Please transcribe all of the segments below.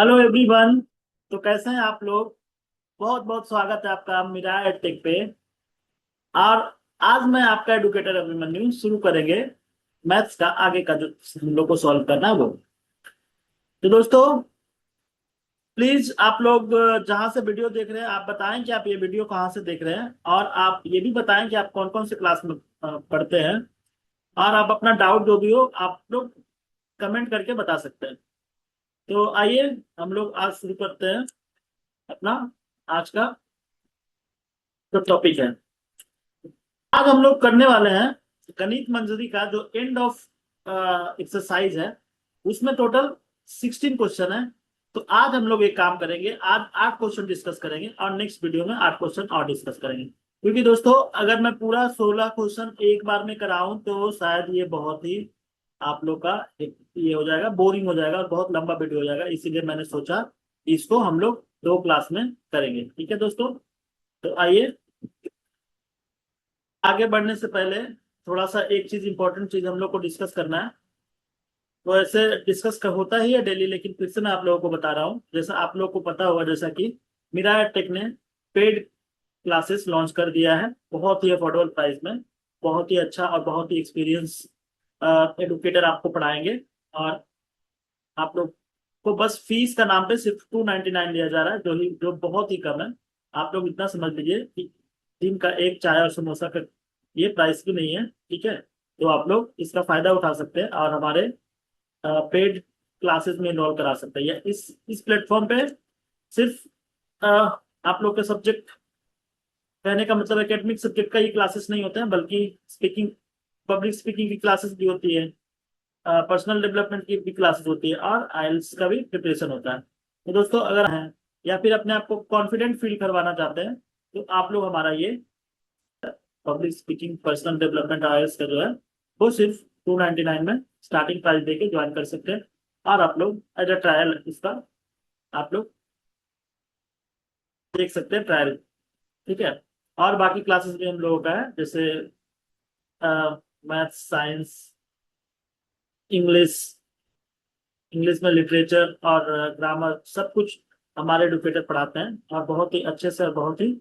Hello everyone. तो कैसे हैं आप लोग। बहुत बहुत स्वागत है आपका मेरा टेक पे। और आज मैं आपका एडुकेटर अभिमन्यु शुरू करेंगे मैथ्स का आगे का जो हम लोग को सॉल्व करना है वो। तो दोस्तों प्लीज आप लोग जहां से वीडियो देख रहे हैं आप बताएं कि आप ये वीडियो कहाँ से देख रहे हैं, और आप ये भी बताएं कि आप कौन कौन से क्लास में पढ़ते हैं। और आप अपना डाउट जो भी हो आप लोग कमेंट करके बता सकते हैं। तो आइए हम लोग आज शुरू करते हैं अपना आज का जो टॉपिक है। आज हम लोग करने वाले हैं गणित मंजरी का जो एंड ऑफ एक्सरसाइज है। उसमें टोटल 16 क्वेश्चन है। तो आज हम लोग एक काम करेंगे, आज 8 क्वेश्चन डिस्कस करेंगे और नेक्स्ट वीडियो में 8 क्वेश्चन और डिस्कस करेंगे। क्योंकि दोस्तों अगर मैं पूरा 16 क्वेश्चन एक बार में कराऊं तो शायद ये बहुत ही आप लोग का एक ये हो जाएगा, बोरिंग हो जाएगा और बहुत लंबा वीडियो हो जाएगा। इसीलिए मैंने सोचा इसको हम लोग 2 क्लास में करेंगे। ठीक है दोस्तों। तो आइए आगे बढ़ने से पहले थोड़ा सा एक चीज इंपॉर्टेंट चीज हम लोग को डिस्कस करना है। तो ऐसे डिस्कस का होता ही है डेली, लेकिन फिर से मैं आप लोगों को बता रहा हूँ। जैसा आप लोगों को पता होगा, जैसा कि मिराय टेक ने पेड क्लासेस लॉन्च कर दिया है बहुत ही अफोर्डेबल प्राइस में। बहुत ही अच्छा और बहुत ही एक्सपीरियंस एडुकेटर आपको पढ़ाएंगे। और आप लोग को बस फीस का नाम पे सिर्फ 299 लिया जा रहा है, जो बहुत ही कम है। आप लोग इतना समझ लीजिए कि दिन का एक चाय और समोसा का ये प्राइस भी नहीं है। ठीक है। तो आप लोग इसका फायदा उठा सकते हैं और हमारे पेड क्लासेस में इनरोल करा सकते हैं। या इस प्लेटफॉर्म पे सिर्फ अ, आप लोग के सब्जेक्ट कहने का मतलब एकेडमिक सब्जेक्ट का ही क्लासेस नहीं होते हैं, बल्कि स्पीकिंग, पब्लिक स्पीकिंग की क्लासेस भी होती है, पर्सनल डेवलपमेंट की भी क्लासेस होती है और आइल्स का भी प्रिपरेशन होता है। तो दोस्तों अगर हैं या फिर अपने आप को कॉन्फिडेंट फील करवाना चाहते हैं तो आप लोग हमारा ये पब्लिक स्पीकिंग पर्सनल डेवलपमेंट आइल्स का जो है वो सिर्फ 299 में स्टार्टिंग प्राइस देके ज्वाइन कर सकते हैं। और आप लोग एज अ ट्रायल इसका आप लोग देख सकते हैं ट्रायल। ठीक है। और बाकी क्लासेस भी हम लोगों का है, जैसे मैथ्स, साइंस, इंग्लिश, इंग्लिश में लिटरेचर और ग्रामर सब कुछ हमारे एडुकेटर पढ़ाते हैं और बहुत ही अच्छे से और बहुत ही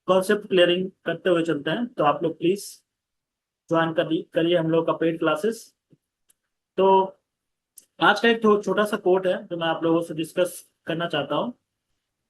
कॉन्सेप्ट क्लियरिंग करते हुए चलते हैं। तो आप लोग प्लीज ज्वाइन करिए हम लोग का पेड क्लासेस। तो आज का एक छोटा सा कोट है जो मैं आप लोगों से डिस्कस करना चाहता हूँ।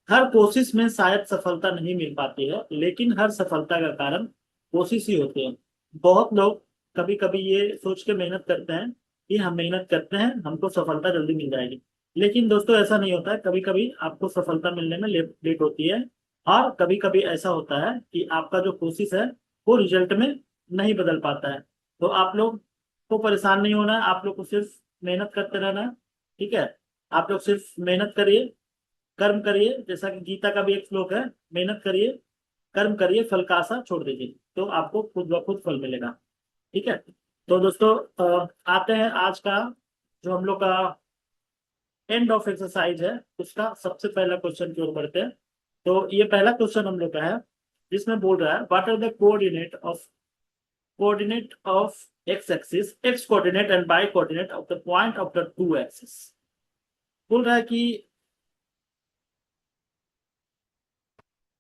हर कोशिश में शायद सफलता नहीं मिल पाती है, लेकिन हर सफलता का कारण कोशिश ही होती है। बहुत लोग कभी कभी ये सोच के मेहनत करते हैं कि हम मेहनत करते हैं हमको सफलता जल्दी मिल जाएगी। लेकिन दोस्तों ऐसा नहीं होता है। कभी कभी आपको सफलता मिलने में लेट होती है। और कभी कभी ऐसा होता है कि आपका जो कोशिश है वो रिजल्ट में नहीं बदल पाता है। तो आप लोग को परेशान नहीं होना है, आप लोग को सिर्फ मेहनत करते रहना है। ठीक है। आप लोग सिर्फ मेहनत करिए, कर्म करिए, जैसा कि गीता का भी एक श्लोक है, मेहनत करिए, कर्म करिए, फल का आशा छोड़ दीजिए, तो आपको खुद ब खुद फल मिलेगा। ठीक है। तो दोस्तों आते हैं आज का जो हम लोग का एंड ऑफ एक्सरसाइज है उसका सबसे पहला क्वेश्चन की ओर बढ़ते हैं। तो ये पहला क्वेश्चन हम लोग का है जिसमें बोल रहा है what are the coordinate of x axis, x coordinate and y coordinate of the point of the two axis. बोल रहा है कि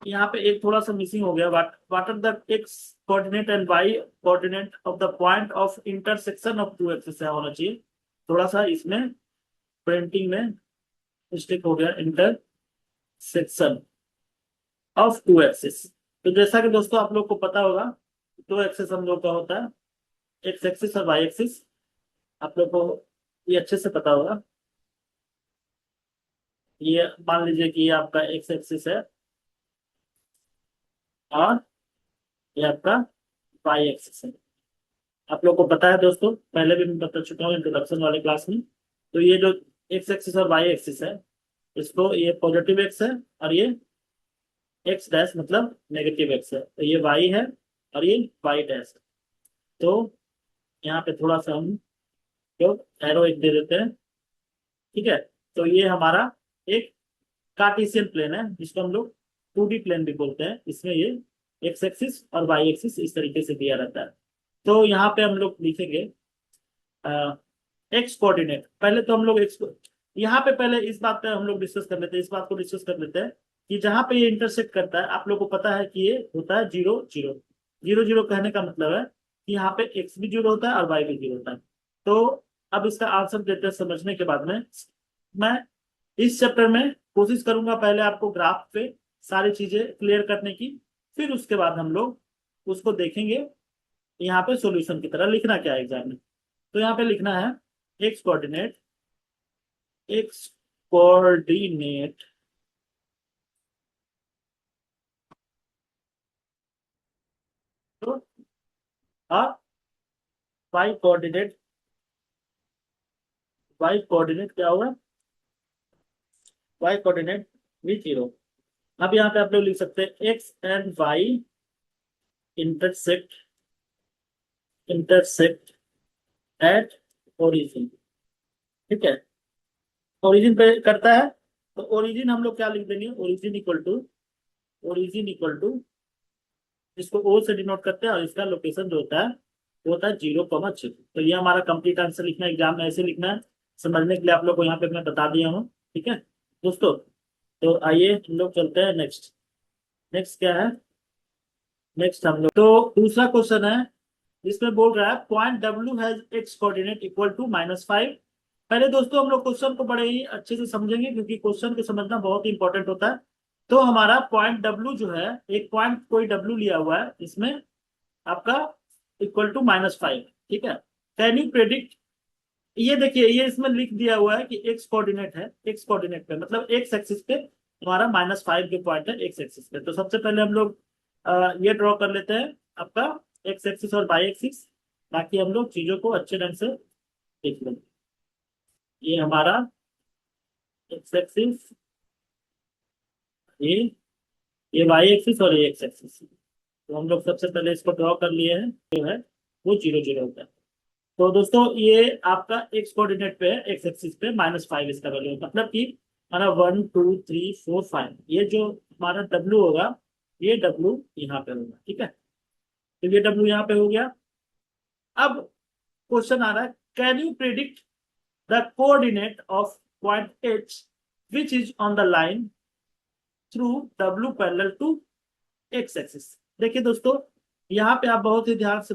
यहाँ पे एक थोड़ा सा मिसिंग हो गया। What are the x coordinate and y coordinate of the point of intersection of two axis होना चाहिए। थोड़ा सा इसमें प्रिंटिंग में मिस्टेक हो गया, इंटरसेक्शन ऑफ टू एक्सिस। तो जैसा कि दोस्तों आप लोग को पता होगा, दो एक्सिस हम लोग का होता है, एक्स एक्सिस और वाई एक्सिस। आप लोग को ये अच्छे से पता होगा। ये मान लीजिए कि ये आपका एक्स एक्सिस है और ये आपका वाई एक्सिस है। आप लोग को पता है दोस्तों, पहले भी मैं बता चुका हूँ इंट्रोडक्शन वाले क्लास में। तो ये जो एक्स एक्सिस और वाई एक्सिस है, इसको ये पॉजिटिव एक्स है और ये एक्स डैश मतलब नेगेटिव एक्स है। तो ये वाई है और ये वाई डैश। तो यहाँ पे थोड़ा सा हम लोग एरो एक दे देते हैं। ठीक है। तो ये हमारा एक कार्टेशियन प्लेन है जिसको हम लोग 2D प्लेन भी बोलते हैं। इसमें ये एक्स एक्सिस और वाई एक्सिस इस तरीके से दिया रहता है। तो यहाँ पे हम लोग लिखेंगे एक्स कोऑर्डिनेट। पहले तो हम लोग एक्स यहाँ पे पहले इस बात पे हम लोग डिस्कस कर लेते हैं, इस बात को डिस्कस कर लेते हैं कि जहां पे ये इंटरसेक्ट करता है, आप लोगों को पता है कि ये होता है 0 0। 0 0 कहने का मतलब है कि यहाँ पे एक्स भी 0 होता है और वाई भी 0 होता है। तो अब इसका आंसर देते हैं समझने के बाद में, मैं इस चैप्टर में कोशिश करूंगा पहले आपको ग्राफ पे सारी चीजें क्लियर करने की, फिर उसके बाद हम लोग उसको देखेंगे यहाँ पे सॉल्यूशन की तरह लिखना क्या है एग्जाम में। तो यहाँ पे लिखना है एक्स कोऑर्डिनेट, एक्स कोऑर्डिनेट और वाई कोऑर्डिनेट, वाई कोऑर्डिनेट क्या होगा, वाई कोऑर्डिनेट भी 0। अब यहाँ पे आप लोग लिख सकते हैं x and y intersect, intersect at origin. ठीक है, ओरिजिन पे करता है, तो ओरिजिन हम लोग क्या लिख देंगे, origin equal to, origin equal to, इसको ओ से डिनोट करते हैं और इसका लोकेशन जो होता है वो होता है 0 6। तो ये हमारा कंप्लीट आंसर लिखना है, एग्जाम में ऐसे लिखना है। समझने के लिए आप लोग को यहाँ पे मैं बता दिया हूँ। ठीक है दोस्तों, तो आइए हम लोग चलते हैं नेक्स्ट। नेक्स्ट क्या है, नेक्स्ट हम लोग तो दूसरा क्वेश्चन है, इसमें बोल रहा है point W has x coordinate equal to -5। पहले दोस्तों हम लोग क्वेश्चन को बड़े ही अच्छे से समझेंगे क्योंकि क्वेश्चन को समझना बहुत ही इंपॉर्टेंट होता है। तो हमारा पॉइंट डब्ल्यू जो है, एक पॉइंट कोई डब्ल्यू लिया हुआ है इसमें आपका इक्वल टू -5। ठीक है, कैन यू प्रेडिक्ट, ये देखिए ये इसमें लिख दिया हुआ है कि एक्स कोऑर्डिनेट है, एक्स कोऑर्डिनेट पे मतलब एक्स एक्सिस पे हमारा -5 जो पॉइंट है एक्स एक्सिस पे। तो सबसे पहले हम लोग ये ड्रॉ कर लेते हैं आपका एक्स एक्सिस और वाई एक्सिस, ताकि हम लोग चीजों को अच्छे ढंग से देख लें। ये हमारा एक्स एक्सिस, ये ये वाई एक्सिस और ये एक्स एक्सिस। तो हम लोग सबसे पहले इसको ड्रॉ कर लिए हैं, जो है वो 0 0 होता है। तो दोस्तों ये आपका एक्स कोऑर्डिनेट पे है, एक्स एक्सिस पे -5 इसका वैल्यू है, मतलब कि हमारा 1 2 3 4 5, ये जो हमारा डब्ल्यू होगा, ये डब्ल्यू यहाँ पे होगा। ठीक है, तो ये डब्ल्यू यहाँ पे हो गया। अब क्वेश्चन आ रहा है, can you predict the coordinate of point H which is on the line through W parallel to x axis. देखिए दोस्तों, यहाँ पे आप बहुत ही ध्यान से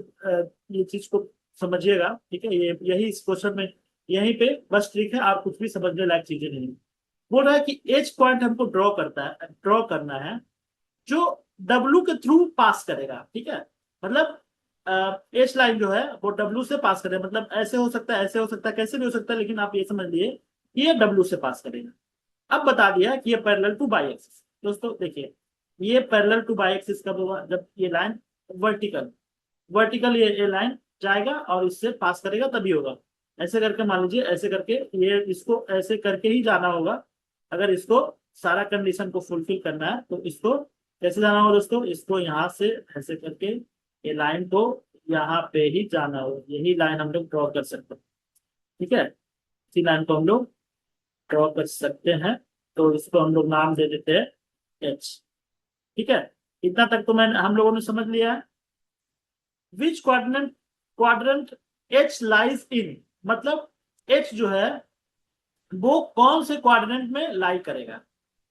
ये चीज को समझिएगा। ठीक है, ये यही इस क्वेश्चन में यहीं पे बस ट्रिक है, आप कुछ भी समझने लायक चीजें नहीं। बोल रहा है कि एच पॉइंट हमको ड्रॉ करता है, ड्रॉ करना है जो डब्ल्यू के थ्रू पास करेगा। ठीक है, मतलब एच लाइन जो है वो डब्ल्यू से पास करेगा, मतलब ऐसे हो सकता है, ऐसे हो सकता है, कैसे भी हो सकता है, लेकिन आप ये समझ लिए कि ये डब्ल्यू से पास करेगा। अब बता दिया कि ये पैरेलल टू बाई एक्सिस। दोस्तों देखिए, ये पैरेलल टू बाई एक्सिस कब होगा, जब ये लाइन वर्टिकल, वर्टिकल ये लाइन जाएगा और इससे पास करेगा तभी होगा। ऐसे करके मान लीजिए, ऐसे करके ये इसको ऐसे करके ही जाना होगा। अगर इसको सारा कंडीशन को फुलफिल करना है तो इसको कैसे जाना होगा दोस्तों, इसको यहाँ से ऐसे करके ये लाइन को यहाँ पे ही जाना होगा। यही लाइन हम लोग ड्रॉ कर सकते हैं। ठीक है, इसी लाइन को हम लोग ड्रॉ कर सकते हैं। तो इसको हम लोग नाम दे देते हैं एच। ठीक है, इतना तक तो मैं हम लोगों ने समझ लिया है। विच quadrant, quadrant H lies in, मतलब एच जो है वो कौन से क्वाड्रेंट में लाई करेगा।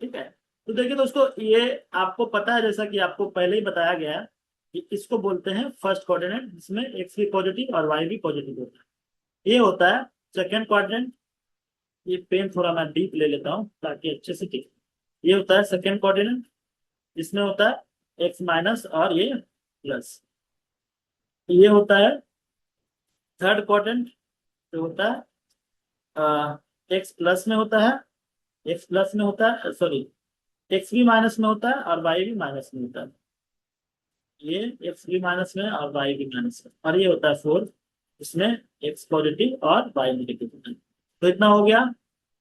ठीक है, तो देखिए दोस्तों, ये आपको पता है, जैसा कि आपको पहले ही बताया गया है कि इसको बोलते हैं फर्स्ट क्वाड्रेंट, जिसमें एक्स भी पॉजिटिव और वाई भी पॉजिटिव होता है। ये होता है सेकेंड क्वाड्रेंट, ये पेन थोड़ा मैं डीप ले लेता हूँ ताकि अच्छे से दिखे। ये होता है सेकेंड क्वाड्रेंट, जिसमें होता है एक्स माइनस और ये प्लस। ये होता है थर्ड क्वाड्रेंट, जो होता है एक्स प्लस में होता है, एक्स प्लस में होता है, सॉरी, एक्स भी माइनस में होता है और वाई भी माइनस में होता है। ये एक्स भी माइनस में और वाई भी माइनस में, और ये होता है फोर्थ, इसमें एक्स पॉजिटिव और वाई नेगेटिव होता है। तो इतना हो गया।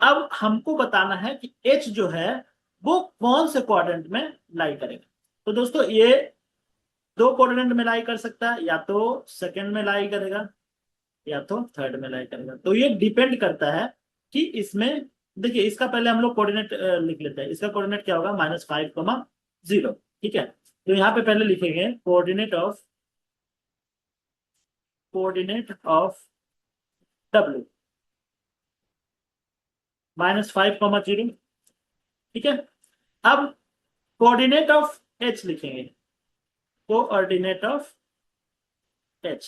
अब हमको बताना है कि एच जो है वो कौन से क्वाड्रेंट में लाई करेगा। तो दोस्तों ये दो क्वाड्रेंट में लाई कर सकता है, या तो सेकंड में लाई करेगा या तो थर्ड में लाई करेगा। तो ये डिपेंड करता है कि इसमें, देखिए इसका पहले हम लोग कोऑर्डिनेट लिख लेते हैं। इसका कोऑर्डिनेट क्या होगा, -5 0। ठीक है, तो यहाँ पे पहले लिखेंगे कोऑर्डिनेट ऑफ डब्ल्यू। -5, 0। ठीक है। अब कोऑर्डिनेट ऑफ एच लिखेंगे, कोऑर्डिनेट ऑफ एच।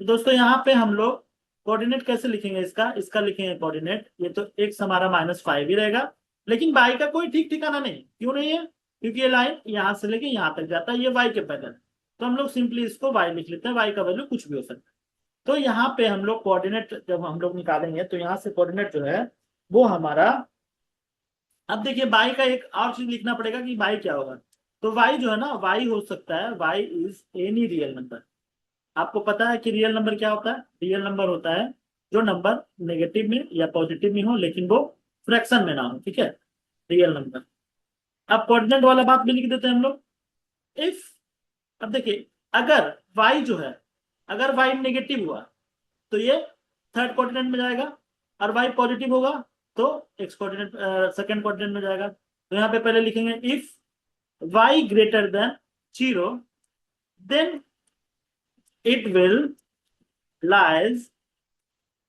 तो दोस्तों यहाँ पे हम लोग कोऑर्डिनेट कैसे लिखेंगे, इसका इसका लिखेंगे कोऑर्डिनेट। ये तो एक्स हमारा -5 ही रहेगा, लेकिन वाई का कोई ठीक ठिकाना नहीं। क्यों नहीं है? क्योंकि ये लाइन यहाँ से लेके यहाँ तक जाता है, ये वाई के पैदल। तो हम लोग सिंपली इसको वाई लिख लेते हैं, वाई का वैल्यू कुछ भी हो सकता है। तो यहाँ पे हम लोग कोऑर्डिनेट जब हम लोग निकालेंगे तो यहाँ से कोऑर्डिनेट जो है वो हमारा, अब देखिए वाई का एक और चीज लिखना पड़ेगा कि वाई क्या होगा। तो वाई जो है ना, वाई हो सकता है, y is any real number. आपको पता है कि रियल नंबर क्या होता है? रियल नंबर होता है जो नंबर नेगेटिव में या पॉजिटिव में हो, लेकिन वो फ्रैक्शन में ना हो। ठीक है, रियल नंबर। अब कोऑर्डिनेट वाला बात भी लिख देते हैं हम लोग। इफ, अब देखिए अगर y जो है, अगर y नेगेटिव हुआ तो ये थर्ड कोऑर्डिनेट में जाएगा, और y पॉजिटिव होगा तो एक्स कोऑर्डिनेट, सेकंड कोऑर्डिनेट में जाएगा। तो यहाँ पे पहले लिखेंगे if y greater than 0, then it will lies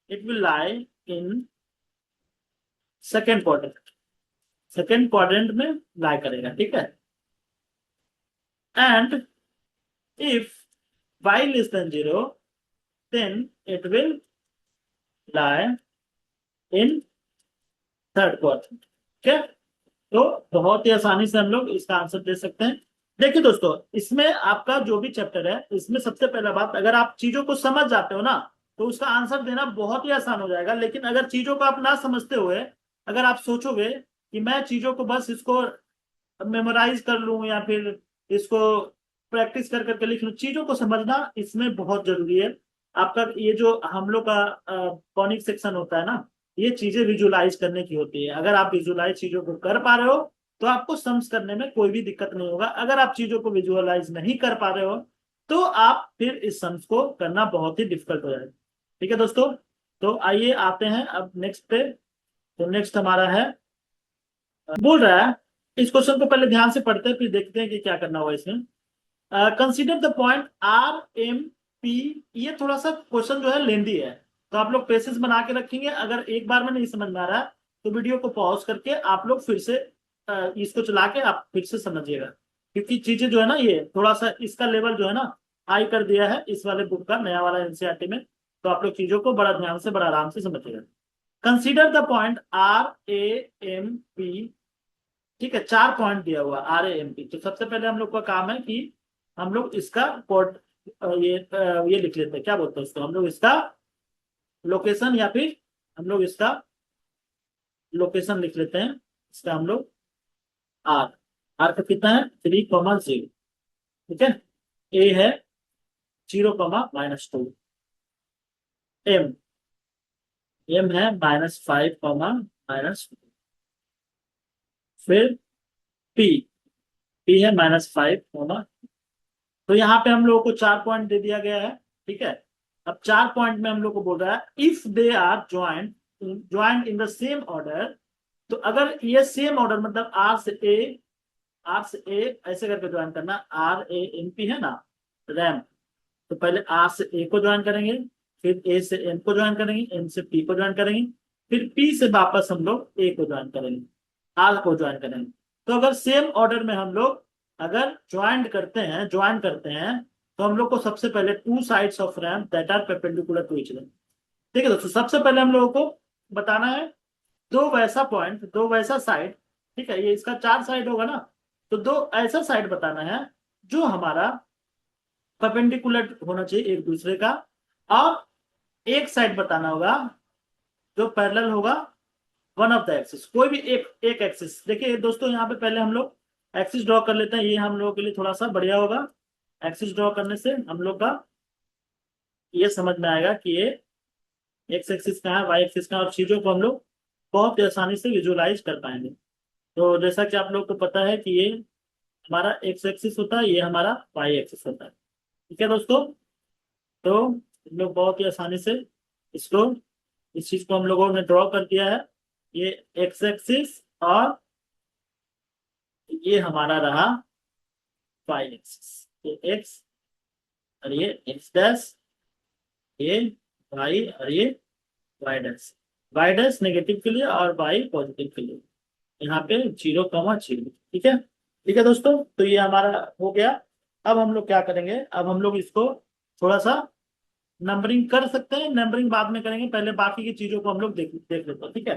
it will lie in second quadrant, second quadrant में लाई करेगा। ठीक है। And if y less than 0, then it will lie in third quadrant. ठीक है। तो बहुत ही आसानी से हम लोग इसका आंसर दे सकते हैं। देखिए दोस्तों, इसमें आपका जो भी चैप्टर है, इसमें सबसे पहला बात, अगर आप चीजों को समझ जाते हो ना तो उसका आंसर देना बहुत ही आसान हो जाएगा। लेकिन अगर चीजों को आप ना समझते हुए अगर आप सोचोगे कि मैं चीजों को बस इसको मेमोराइज कर लूं या फिर इसको प्रैक्टिस कर करके लिख लूं, चीजों को समझना इसमें बहुत जरूरी है। आपका ये जो हम लोग का कॉनिक सेक्शन होता है ना, ये चीजें विजुलाइज करने की होती है। अगर आप विजुलाइज चीजों को कर पा रहे हो तो आपको सम्स करने में कोई भी दिक्कत नहीं होगा। अगर आप चीजों को विजुअलाइज नहीं कर पा रहे हो तो आप फिर इस सम्स को करना बहुत ही डिफिकल्ट हो जाएगा। ठीक है दोस्तों, तो आइए आते हैं अब नेक्स्ट पे। तो नेक्स्ट हमारा है, बोल रहा है, इस क्वेश्चन को पहले ध्यान से पढ़ते हैं फिर देखते हैं कि क्या करना होगा इसमें। Consider the point RMP। ये थोड़ा सा क्वेश्चन जो है लेंदी है, तो आप लोग पेशेंस बना के रखेंगे। अगर एक बार में नहीं समझ में आ रहा है तो वीडियो को पॉज करके आप लोग फिर से इसको चला के आप फिर से समझिएगा। क्योंकि चीजें जो है ना, ये थोड़ा सा इसका लेवल जो है ना हाई कर दिया है इस वाले बुक का, नया वाला एनसीईआरटी में। तो आप लोग चीजों को बड़ा ध्यान से, बड़ा आराम से समझिएगा। Consider the point RAMP। ठीक है, 4 पॉइंट दिया हुआ RAMP। तो सबसे पहले हम लोग का काम है कि हम लोग इसका कोड, ये लिख लेते हैं, क्या बोलते हैं इसको, हम लोग इसका लोकेशन, या फिर हम लोग इसका लोकेशन लिख लेते हैं। इसका हम लोग आर, आर का कितना है 3,0। ठीक है। ए है 0,-2। एम, एम है -5, फिर पी, पी है -5। तो यहाँ पे हम लोगों को 4 पॉइंट दे दिया गया है। ठीक है। अब 4 पॉइंट में हम लोग को बोल रहा है if they are joint in the same order. तो अगर ये सेम ऑर्डर मतलब आर से ए, आर से ए ऐसे करके ज्वाइन करना, RAMP है ना, रैम। तो पहले आर से ए को ज्वाइन करेंगे, फिर ए से एम को ज्वाइन करेंगे, एम से पी को ज्वाइन करेंगे, फिर पी से वापस हम लोग ए को ज्वाइन करेंगे, आर को ज्वाइन करेंगे। तो अगर सेम ऑर्डर में हम लोग अगर ज्वाइन करते हैं तो हम लोग को सबसे पहले 2 sides of RAM that are perpendicular to each other. ठीक है दोस्तों, सबसे पहले हम लोगों को बताना है दो वैसा पॉइंट, दो वैसा साइड। ठीक है, ये इसका 4 साइड होगा ना, तो दो ऐसा साइड बताना है जो हमारा परपेंडिकुलर होना चाहिए एक दूसरे का, और एक साइड बताना होगा जो पैरेलल होगा वन ऑफ द एक्सिस, कोई भी एक एक एक्सिस। देखिए दोस्तों, यहाँ पे पहले हम लोग एक्सिस ड्रॉ कर लेते हैं, ये हम लोगों के लिए थोड़ा सा बढ़िया होगा। एक्सिस ड्रॉ करने से हम लोग का ये समझ में आएगा कि ये एक्स एक्सिस कहाँ है, वाई एक्सिस कहाँ है, और चीजों को हम लोग बहुत ही आसानी से विजुअलाइज कर पाएंगे। तो जैसा कि आप लोग को पता है कि ये हमारा एक्स एक्सिस होता है, ये हमारा वाई एक्सिस होता है। ठीक है दोस्तों, तो हम लोग बहुत ही आसानी से इसको, इस चीज को हम लोगों ने ड्रॉ कर दिया है। ये एक्स एक्सिस, और ये हमारा रहा वाई एक्सिस। ये एक्स और ये एक्स डैश, ये वाई और ये y dash. Y dash negative के लिए और वाई पॉजिटिव के लिए, यहाँ पे 0,0। ठीक है, ठीक है दोस्तों, तो ये हमारा हो गया। अब हम लोग क्या करेंगे, अब हम लोग इसको थोड़ा सा नंबरिंग कर सकते हैं, नंबरिंग बाद में करेंगे, पहले बाकी की चीजों को हम लोग देख देख लेते हैं। ठीक है,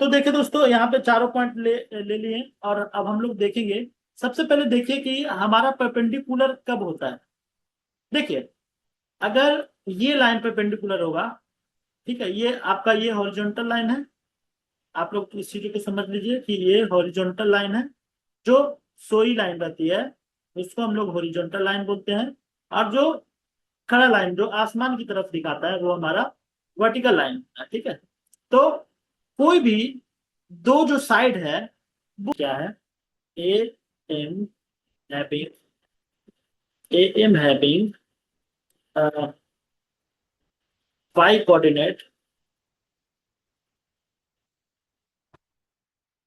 तो देखिए दोस्तों, यहाँ पे चारों पॉइंट ले ले लिए, और अब हम लोग देखेंगे। सबसे पहले देखिए कि हमारा परपेंडिकुलर कब होता है। देखिए, अगर ये लाइन परपेंडिकुलर होगा, ठीक है, ये आपका ये हॉरिजॉन्टल लाइन है, आप लोग इस चीज को समझ लीजिए कि ये हॉरिजॉन्टल लाइन है। जो सोई लाइन रहती है उसको हम लोग हॉरिजॉन्टल लाइन बोलते हैं, और जो खड़ा लाइन जो आसमान की तरफ दिखाता है वो हमारा वर्टिकल लाइन है। ठीक है, तो कोई भी दो जो साइड है वो क्या है, A M having A M having y coordinate,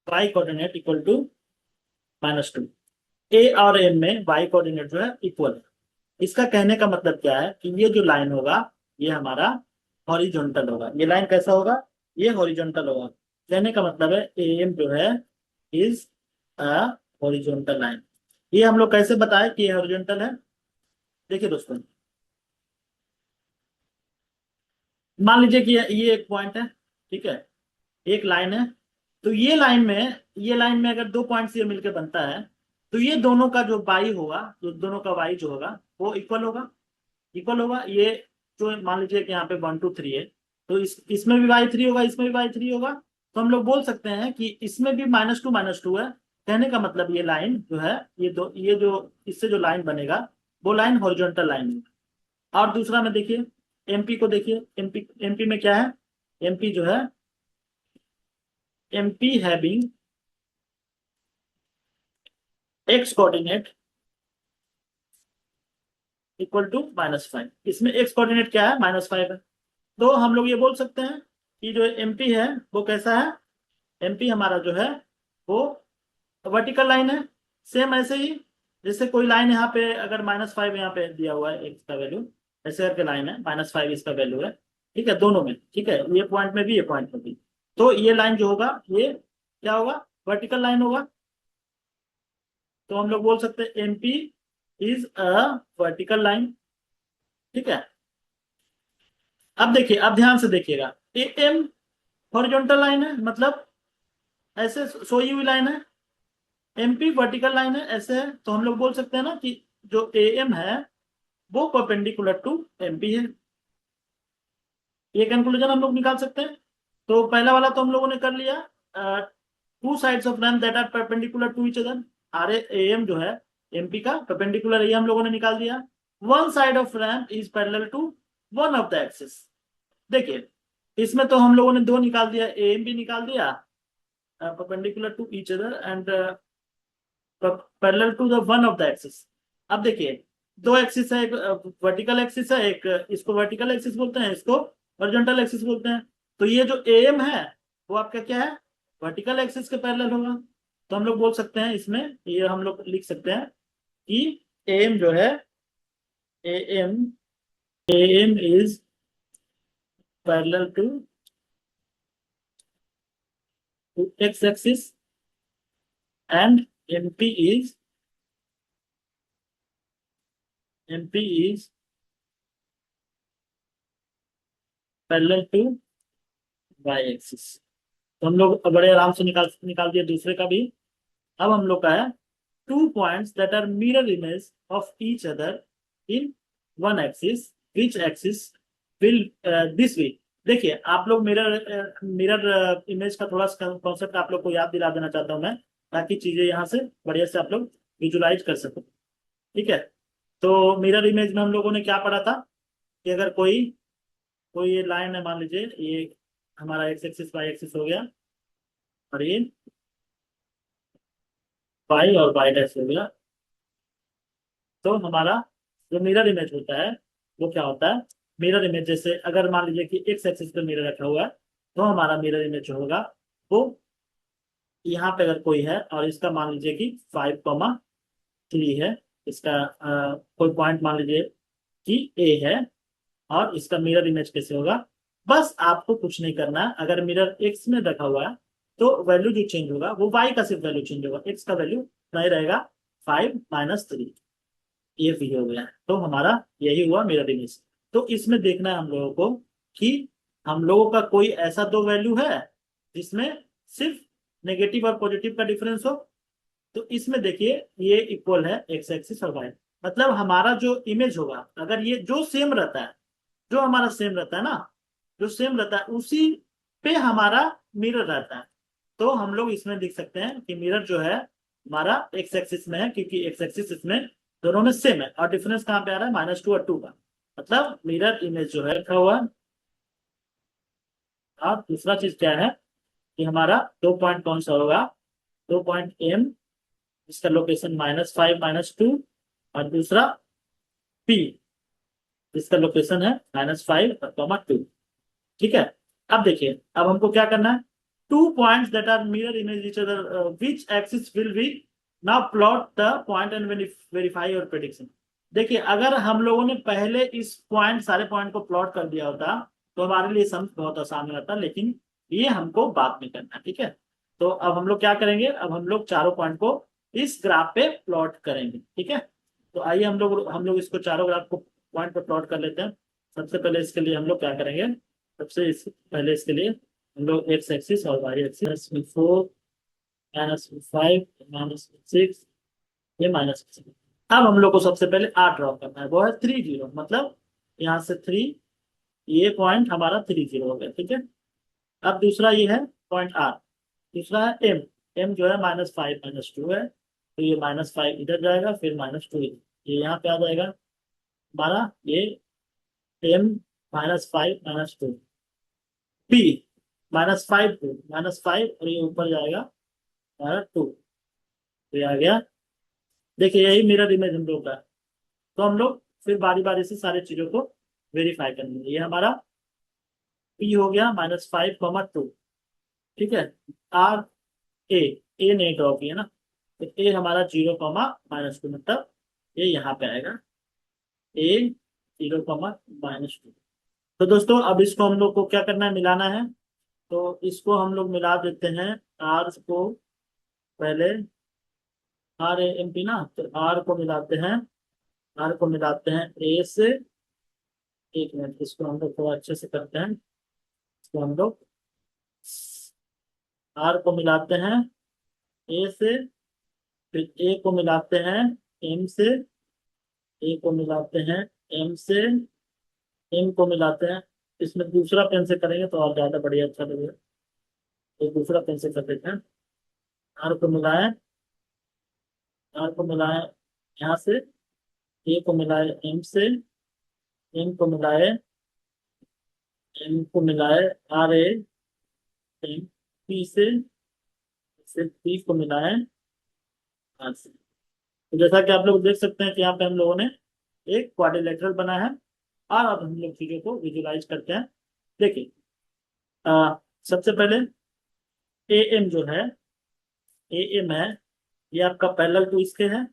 y coordinate equal to -2। A और एम में वाई कोऑर्डिनेट जो है इक्वल है। इसका कहने का मतलब क्या है कि ये जो लाइन होगा ये हमारा हॉरिजॉन्टल होगा। ये लाइन कैसा होगा, ये हॉरिजॉन्टल होगा। कहने का मतलब है ए एम जो है इज अ हॉरिजॉन्टल लाइन। ये हम लोग कैसे बताएं कि ये हॉरिजॉन्टल है। देखिए दोस्तों, मान लीजिए कि ये एक पॉइंट है, ठीक है, एक लाइन है। तो ये लाइन में अगर दो पॉइंट्स ये मिलकर बनता है, तो ये दोनों का जो वाई होगा, तो दोनों का वाई जो होगा वो इक्वल होगा। इक्वल होगा ये, जो मान लीजिए कि यहाँ पे 1 2 3 है, तो इसमें भी y3 होगा, इसमें भी y3 होगा। तो हम लोग बोल सकते हैं कि इसमें भी -2 है। कहने का मतलब ये लाइन जो है, ये जो इससे जो लाइन बनेगा वो लाइन हॉरिजॉन्टल लाइन है। और दूसरा में देखिए, एमपी को देखिए, एमपी एमपी में क्या है, एमपी जो है, MP having x coordinate equal to -5। इसमें एक्स कोऑर्डिनेट क्या है, -5 है। तो हम लोग ये बोल सकते हैं कि जो एमपी है वो कैसा है, एमपी हमारा जो है वो वर्टिकल लाइन है। सेम ऐसे ही, जैसे कोई लाइन यहाँ पे अगर -5 यहाँ पे दिया हुआ है, एक्स का वैल्यू ऐसे करके लाइन है, -5 इसका वैल्यू है। ठीक है, दोनों में, ठीक है, ये पॉइंट में भी ये पॉइंट में भी। तो ये लाइन जो होगा ये क्या होगा, वर्टिकल लाइन होगा। तो हम लोग बोल सकते हैं MP is a vertical line. ठीक है, अब देखिए, अब ध्यान से देखिएगा, ए एम हॉरिजॉन्टल लाइन है, मतलब ऐसे सोई हुई लाइन है। एमपी वर्टिकल लाइन है, ऐसे है। तो हम लोग बोल सकते हैं ना कि जो ए एम है वो परपेंडिकुलर टू एमपी है। ये कंक्लूजन हम लोग निकाल सकते हैं। तो पहला वाला तो हम लोगों ने कर लिया, two sides of RAM that are perpendicular to each other. R A M जो है एमपी का परपेंडिकुलर, ये हम लोगों ने निकाल दिया। One side of RAM is parallel to one of the axis. देखिए, इसमें तो हम लोगों ने दो निकाल दिया, ए एम भी निकाल दिया perpendicular to each other and parallel to the one of the axis. अब देखिए, दो एक्सिस है, एक वर्टिकल एक्सिस है, एक इसको वर्टिकल एक्सिस बोलते हैं, इसको हॉरिजॉन्टल एक्सिस बोलते हैं। तो ये जो एम है वो आपका क्या है, वर्टिकल एक्सिस के पैरेलल होगा। तो हम लोग बोल सकते हैं इसमें, ये हम लोग लिख सकते हैं कि एम जो है, M M is parallel to x axis and MP is MP is parallel to Y axis. तो हम लोग बड़े आराम से निकाल निकाल दिए दूसरे का भी। अब हम लोग का है two points that are mirror image of each other in one axis, which axis will this way. देखिए, आप लोग मिरर मिरर इमेज का थोड़ा सा कॉन्सेप्ट आप लोग को याद दिला देना चाहता हूँ मैं, ताकि चीजें यहाँ से बढ़िया से आप लोग विजुलाइज कर सको। ठीक है, तो मिरर इमेज में हम लोगों ने क्या पढ़ा था कि अगर कोई कोई ये लाइन है, मान लीजिए ये हमारा एक्स एक्सिस वाई एक्सिस हो गया, और ये वाई और वाई डैश हो गया। तो हमारा जो मिरर इमेज होता है वो क्या होता है, मिरर इमेज जैसे अगर मान लीजिए कि एक्स एक्सिस पे मिरर रखा हुआ है, तो हमारा मिरर इमेज जो होगा वो यहाँ पे अगर कोई है और इसका मान लीजिए कि 5,3 है, इसका कोई पॉइंट मान लीजिए कि ए है, और इसका मिरर इमेज कैसे होगा, बस आपको कुछ नहीं करना है। अगर मिरर एक्स में रखा हुआ है तो वैल्यू जो चेंज होगा वो वाई का सिर्फ वैल्यू चेंज होगा, एक्स का वैल्यू नहीं रहेगा। 5 - 3 ये भी हो गया, तो हमारा यही हुआ मिरर इमेज। तो इसमें देखना है हम लोगों को कि हम लोगों का कोई ऐसा दो वैल्यू है जिसमें सिर्फ नेगेटिव और पॉजिटिव का डिफरेंस हो। तो इसमें देखिए ये इक्वल है एक्स एक्सिस और वाई, मतलब हमारा जो इमेज होगा अगर ये जो सेम रहता है, जो हमारा सेम रहता है ना, जो सेम रहता है उसी पे हमारा मिरर रहता है। तो हम लोग इसमें देख सकते हैं कि मिरर जो है हमारा एक्स एक्सिस में है, क्योंकि एक्स एक्सिस इसमें दोनों में सेम है, और डिफरेंस कहाँ पे आ रहा है -2 और 2 का, मतलब मिरर इमेज जो है रखा हुआ है। और दूसरा चीज क्या है कि हमारा 2 पॉइंट कौन सा होगा, 2 पॉइंट एम, इसका लोकेशन -5 -2, और दूसरा पी, जिसका लोकेशन है -5 और 2। ठीक है। अब देखिए अब हमको क्या करना है, 2 points that are mirror image each other, which axis will be, now plot the point and verify your prediction. देखिए अगर हम लोगों ने पहले इस पॉइंट सारे पॉइंट को प्लॉट कर दिया होता तो हमारे लिए सम बहुत आसान हो जाता, लेकिन ये हमको बाद में करना है। ठीक है। तो अब हम लोग क्या करेंगे, अब हम लोग चारों पॉइंट को इस ग्राफ पे प्लॉट करेंगे। ठीक है। तो आइए हम लोग इसको चारों ग्राफ को पॉइंट पे प्लॉट कर लेते हैं। सबसे पहले इसके लिए हम लोग क्या करेंगे, पहले इसके लिए हम लोग एक्स एक्सिस और वाई एक्सिस, -4 -5 -6, ये -6। अब हम लोग को सबसे पहले आर ड्रॉ करना है, वो है 3 0, मतलब यहाँ से 3, ये पॉइंट हमारा 3 0 हो गया। ठीक है। अब दूसरा ये है पॉइंट आर, दूसरा है एम। एम जो है -5 -2 है, तो ये -5 इधर जाएगा, फिर -2 ये यहाँ पे आ जाएगा हमारा, ये एम -5 -2, पी -5 2 -5, और ये ऊपर जाएगा -2, तो ये आ गया। देखिए यही मिरर इमेज हम लोग का है। तो हम लोग फिर बारी बारी से सारी चीजों को वेरीफाई करेंगे। ये हमारा पी हो गया -5 2। ठीक है। आर, ए, ए नहीं ड्रॉ किया ना, तो ए हमारा 0 - -2, मतलब ये यहाँ पे आएगा, ए 0 - -2। तो दोस्तों अब इसको हम लोग को क्या करना है, मिलाना है। तो इसको हम लोग मिला देते हैं, आर को पहले, आर ए एम पी ना, तो आर को मिलाते हैं, आर को मिलाते हैं ए से। एक मिनट, इसको हम लोग थोड़ा अच्छे से करते हैं। इसको हम लोग आर को मिलाते हैं ए से, फिर ए को मिलाते हैं एम से, ए को मिलाते हैं एम से, एम को मिलाते हैं, इसमें दूसरा पेन से करेंगे तो और ज्यादा बढ़िया अच्छा लगेगा, तो दूसरा पेन से कर देते हैं। आर को मिलाएं, आर को मिलाएं यहाँ से, ए को मिलाए एम से, एम को मिलाए, एम को मिलाए आर ए एम, पी से, फिर पी को मिलाए आर से। तो जैसा कि आप लोग देख सकते हैं कि यहाँ पे हम लोगों ने एक क्वाड्रिलेटरल बना है। और अब हम लोग चीजों को विजुलाइज करते हैं। देखिए सबसे पहले ए एम जो है, ए एम है, ये आपका पैरेलल टू इसके है।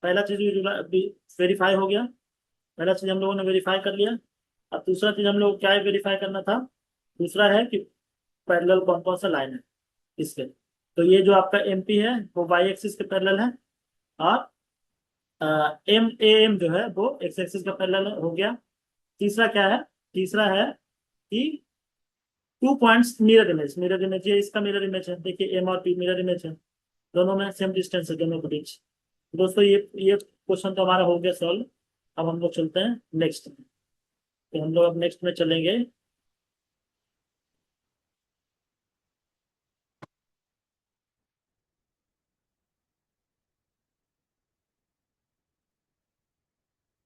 पहला चीज वेरीफाई हो गया, पहला चीज हम लोगों ने वेरीफाई कर लिया। अब दूसरा चीज हम लोग क्या वेरीफाई करना था, दूसरा है कि पैरेलल कौन कौन सा लाइन है इसके। तो ये जो आपका एम पी है वो वाई एक्सिस के पैरेलल है, और एम ए एम जो है वो एक्स एक्सिस का पैरेलल हो गया। तीसरा क्या है, तीसरा है कि 2 points mirror image, mirror image ये इसका मिरर इमेज है। देखिए एम और पी मिरर इमेज है, दोनों में सेम डिस्टेंस है दोनों के बीच। दोस्तों ये क्वेश्चन तो हमारा हो गया सॉल्व। अब हम लोग चलते हैं नेक्स्ट में। तो हम लोग अब नेक्स्ट में चलेंगे।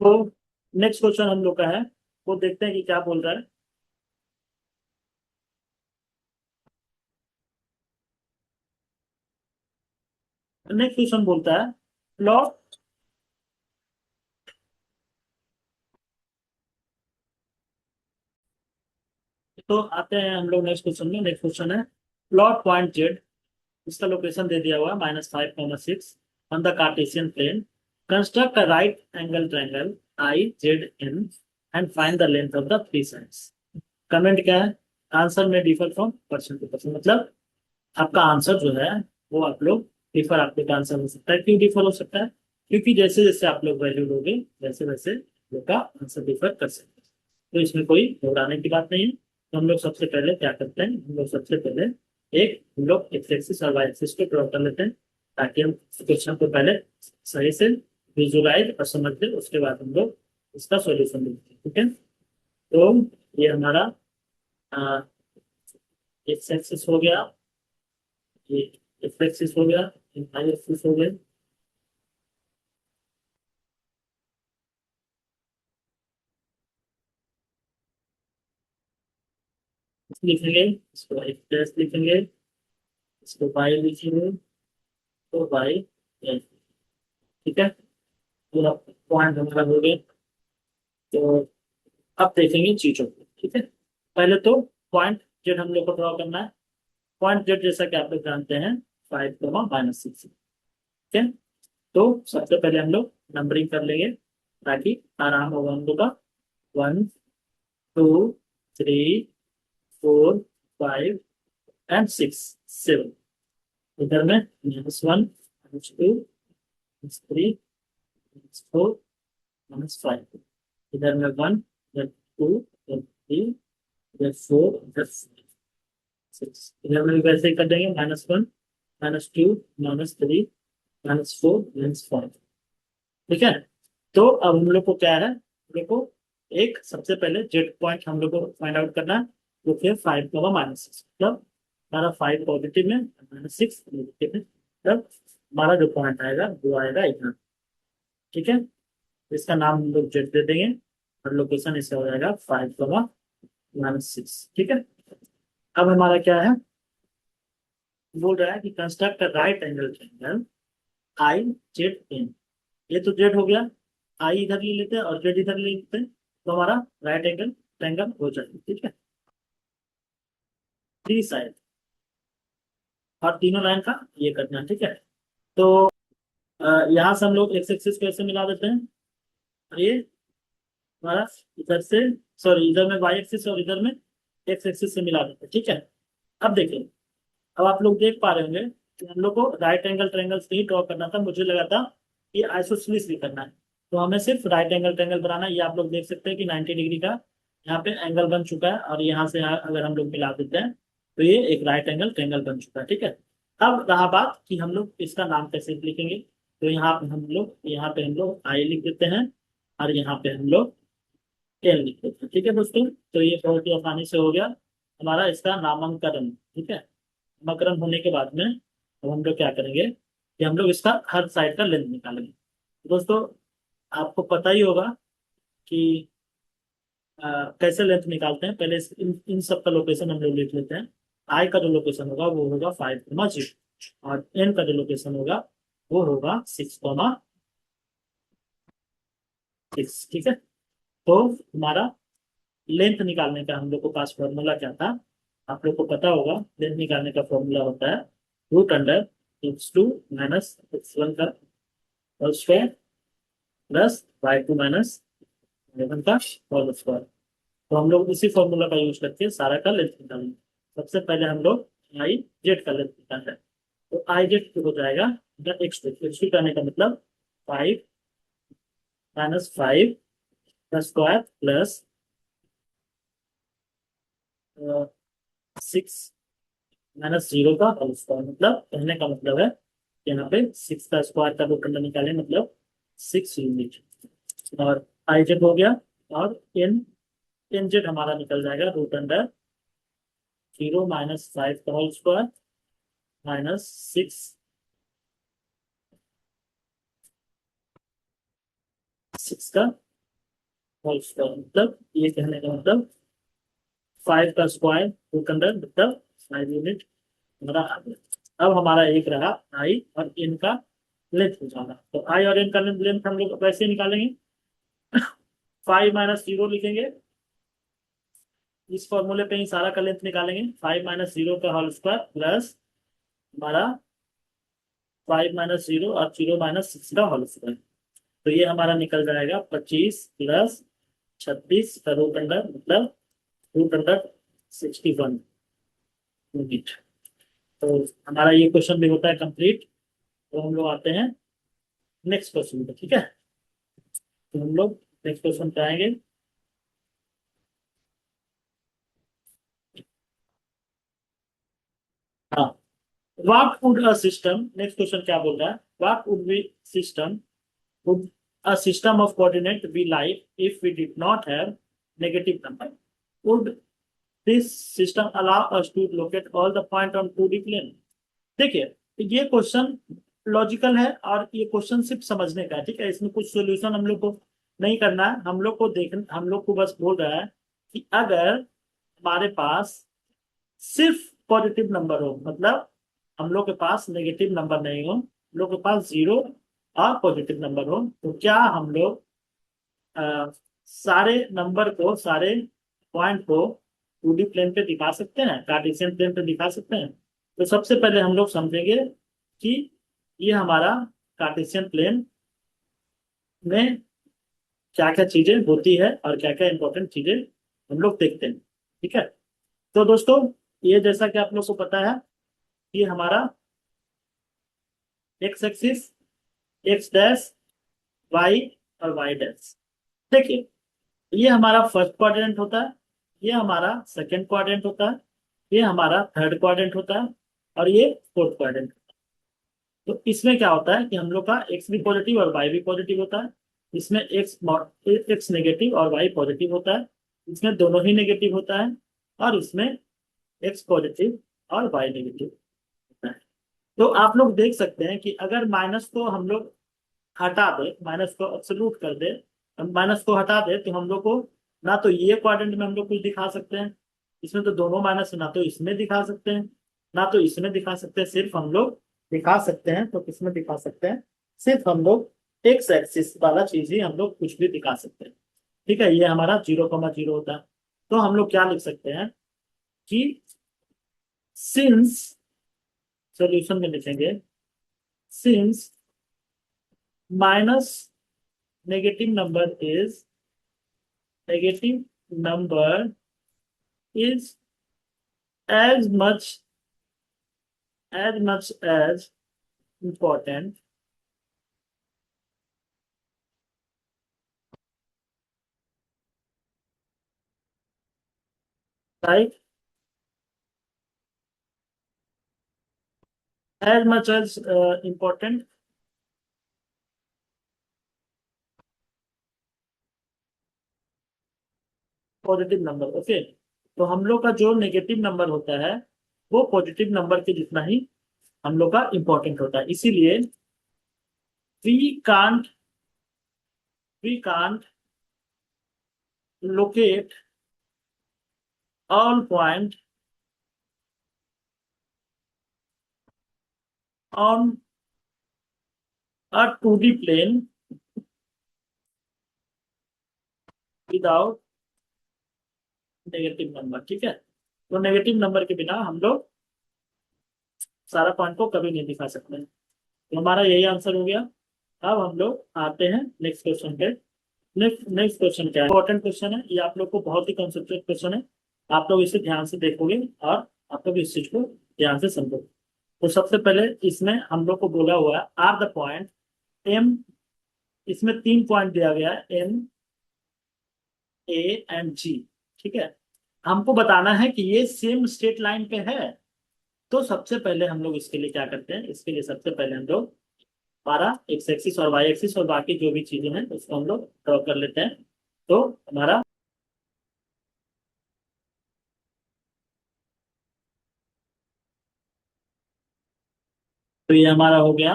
तो नेक्स्ट क्वेश्चन हम लोग का है, वो देखते हैं कि क्या बोल रहा है। नेक्स्ट क्वेश्चन बोलता है प्लॉट, तो आते हैं हम लोग नेक्स्ट क्वेश्चन में। नेक्स्ट क्वेश्चन है प्लॉट पॉइंट जेड, इसका लोकेशन दे दिया हुआ है -5 6 on the Cartesian plane, construct a right angle triangle I Z N and find the length of the three sides. Comment क्या है, आंसर में differ from person to person, मतलब आपका आंसर जो है वो आप लोग डिफर, आपके का आंसर हो सकता है। क्यों डिफर हो सकता है? क्योंकि जैसे जैसे आप लोग वैल्यू लोगे वैसे वैसे आप लोग का आंसर डिफर कर सकते हैं। तो इसमें कोई घबराने की बात नहीं है। तो हम लोग सबसे पहले क्या करते हैं, हम लोग सबसे पहले हम लोग एक्स एक्सिस और वाई एक्सिस को ड्रॉ कर लेते हैं, ताकि हम क्वेश्चन को पहले सही से विजुलाइज और समझ लें, उसके बाद हम लोग इसका सॉल्यूशन देखते हैं। ठीक है, तो ये हमारा एक्स एक्सिस हो गया, ये एक्स एक्सिस हो गया, वाई एक्सिस हो गया। लिखेंगे, इसको एक्स प्लस लिखेंगे, इसको वाई लिखेंगे, तो वाई, ठीक है, पूरा पॉइंट हमारा हो गया। तो अब देखेंगे चीजों को। ठीक है, पहले तो पॉइंट जेड हम लोग को ड्रॉ करना है। पॉइंट जेड जैसा कि आप लोग जानते हैं 5, -6। ठीक है, तो सबसे पहले हम लोग नंबरिंग कर लेंगे ताकि आराम होगा हम लोग का। 1, 2, 3, 4, 5 एंड 6, 7। इधर में -1, -2, -3, -4, -5। इधर में 1, इधर 2, इधर 3, इधर 4, इधर 6। इधर में भी वैसे ही कर देंगे, -1, -2, -3, -4, -5। ठीक है, तो अब हम लोग को क्या है, हम लोग को एक सबसे पहले जेड पॉइंट हम लोग को फाइंड आउट करना है, जो कि 5, -6, मतलब हमारा 5 पॉजिटिव में, -6 नेगेटिव में, तब हमारा जो पॉइंट आएगा वो आएगा इतना। ठीक है, तो इसका नाम हम लोग जेड दे देंगे और लोकेशन इसका हो जाएगा 5, -6। ठीक है, अब हमारा क्या है, बोल रहा है कि construct right angle triangle I Z N. ये तो जेड हो गया, आई इधर ले लेते हैं और जेड इधर ले लेते हैं, तो हमारा राइट एंगल ट्रायंगल हो जाएगा। ठीक है, थ्री साइड और तीनों लाइन का ये करना है। ठीक है, तो यहाँ से हम लोग एक्स एक्सिस को ऐसे मिला देते हैं, और ये हमारा इधर से, सॉरी इधर में वाई एक्सिस और इधर में एक्स एक्सिस से मिला देते हैं। ठीक है, अब देखिए, अब आप लोग देख पा रहे होंगे कि हम लोग को राइट एंगल ट्रायंगल्स नहीं ड्रॉ करना था, मुझे लगा था कि आइसोसेलेस भी करना है। तो हमें सिर्फ राइट एंगल ट्रायंगल बनाना है। ये आप लोग देख सकते हैं कि 90 डिग्री का यहाँ पे एंगल बन चुका है, और यहाँ से यहाँ अगर हम लोग मिला देते हैं तो ये एक राइट एंगल ट्रायंगल बन चुका है। ठीक है, अब रहा बात कि हम लोग इसका नाम कैसे लिखेंगे। तो यहाँ पे हम लोग आई लिख देते हैं, और यहाँ पे हम लोग एल लिख देते हैं। ठीक है दोस्तों, तो ये बहुत ही आसानी से हो गया हमारा इसका नामांकन। ठीक है, नामकरण होने के बाद में अब हम लोग क्या करेंगे कि हम लोग इसका हर साइड का लेंथ निकालेंगे। दोस्तों, आपको पता ही होगा कि कैसे लेंथ निकालते हैं। पहले इन सब का लोकेशन हम लोग लिख लेते हैं। आई का जो लोकेशन होगा वो होगा 5, 0, और एन का जो लोकेशन होगा वो होगा 6, 6। ठीक है, तो हमारा लेंथ निकालने का हम लोग को पास फॉर्मूला क्या था, आप लोग को पता होगा। लेंथ निकालने का फॉर्मूला होता है √x2 - x1 का होल स्क्वायर प्लस y2 - 11 का होल स्क्वायर। तो हम लोग इसी फॉर्मूला का यूज करके सारा का लेंथ निकालेंगे। सबसे पहले हम लोग आई जेड का लेंथ निकालना है, तो आई जेड हो जाएगा x2 करने का मतलब 5 - 5 का स्क्वायर प्लस 6 - 0 का होल स्क्वायर। मतलब कहने का मतलब है कि यहाँ पे 6 का स्क्वायर का रूट अंडर निकालें, मतलब 6 यूनिट। और आई जेड हो गया, और एन जेड हमारा निकल जाएगा √0 - 5 का होल स्क्वायर -6 का होल स्क्वायर। मतलब ये कहने का मतलब 5 का स्क्वायर √100, मतलब 5 यूनिट हमारा आ गया। अब हमारा एक रहा आई और एन का लेंथ निकालना। तो आई और एन का लेंथ हम लोग वैसे निकालेंगे, 5 - 0 लिखेंगे, इस फॉर्मूले पे ही सारा का लेंथ निकालेंगे। 5 - 0 का होल स्क्वायर प्लस हमारा 5 - 0 और 0 - 6 का होल स्क्वायर। तो ये हमारा निकल जाएगा 25 प्लस 36 का रूट अंडर, मतलब 261 यूनिट। तो हमारा ये क्वेश्चन भी होता है कंप्लीट। तो हम लोग आते हैं नेक्स्ट क्वेश्चन पे, ठीक है। तो हम लोग नेक्स्ट क्वेश्चन पे आएंगे। हाँ, what would a system, next question क्या बोल रहा है, what would be system, would a system of coordinate be like if we did not have negative number? Would this system allow us to locate all the point on 2D plane? देखिए, ये question logical है और ये question सिर्फ समझने का है, ठीक है। इसमें कुछ सॉल्यूशन हम लोग को नहीं करना है, हम लोग को बस बोल रहा है कि अगर हमारे पास सिर्फ पॉजिटिव नंबर हो, मतलब हम लोग के पास नेगेटिव नंबर नहीं हो, हम लोग के पास जीरो और पॉजिटिव नंबर हो, तो क्या हम लोग सारे नंबर को, सारे पॉइंट को 2D प्लेन पे दिखा सकते हैं, कार्टेशियन प्लेन पे दिखा सकते हैं? तो सबसे पहले हम लोग समझेंगे कि ये हमारा कार्टेशियन प्लेन में क्या क्या चीजें होती है और क्या क्या इंपॉर्टेंट चीजें हम लोग देखते हैं, ठीक है। तो दोस्तों, ये जैसा कि आप लोग को पता है, ये हमारा X axis, X dash, Y और वाई डैश। देखिए, ये हमारा फर्स्ट क्वाड्रेंट होता है, ये हमारा सेकंड क्वाड्रेंट होता है, ये हमारा थर्ड क्वाड्रेंट होता है और ये फोर्थ क्वाड्रेंट। तो इसमें क्या होता है कि हम लोग का एक्स भी पॉजिटिव और वाई भी पॉजिटिव होता है। इसमें एक्स नेगेटिव और वाई पॉजिटिव होता है, इसमें दोनों ही नेगेटिव होता है, और इसमें एक्स पॉजिटिव और वाई नेगेटिव होता है। तो आप लोग देख सकते हैं कि अगर माइनस को हम लोग हटा दे, माइनस को एब्सोल्यूट कर दे, माइनस को हटा दे, तो हम लोग को ना तो ये क्वाड्रेंट में हम लोग कुछ दिखा सकते हैं, इसमें तो दोनों माइनस है, ना तो इसमें दिखा सकते हैं ना तो इसमें दिखा सकते हैं, सिर्फ हम लोग दिखा सकते हैं तो किसमें दिखा सकते हैं, सिर्फ हम लोग एक्स एक्सिस वाला चीज ही हम लोग कुछ भी दिखा सकते हैं, ठीक है। ये हमारा 0,0 होता है। तो हम लोग क्या लिख सकते हैं कि सिंस, सोल्यूशन में लिखेंगे, since minus negative number is, negative number is as much as important, right, as much as important positive number, okay. तो हम लोग का जो नेगेटिव नंबर होता है वो पॉजिटिव नंबर के जितना ही हम लोग का इंपॉर्टेंट होता है, इसीलिए we can't we can't locate all point on a 2D plane without negative number, ठीक है। तो नेगेटिव नंबर के बिना हम लोग सारा पॉइंट को कभी नहीं दिखा सकते हैं। तो हमारा यही आंसर हो गया। अब हम लोग आते हैं नेक्स्ट क्वेश्चन पे। नेक्स्ट नेक्स्ट क्वेश्चन क्या है, इंपॉर्टेंट क्वेश्चन है ये, आप लोग को बहुत ही कॉन्सेप्टेड क्वेश्चन है। आप लोग इसे ध्यान से देखोगे और आप लोग इस चीज को ध्यान से समझोगे। तो सबसे पहले इसमें हम लोग को बोला हुआ है आर द पॉइंट एम, इसमें 3 पॉइंट दिया गया है, एम, ए एंड जी, ठीक है। हमको बताना है कि ये सेम स्ट्रेट लाइन पे है। तो सबसे पहले हम लोग इसके लिए क्या करते हैं, इसके लिए सबसे पहले हम लोग हमारा एक्स एक्सिस और वाई एक्सिस और बाकी जो भी चीजें हैं उसको हम लोग ड्रॉ कर लेते हैं। तो हमारा, तो ये हमारा हो गया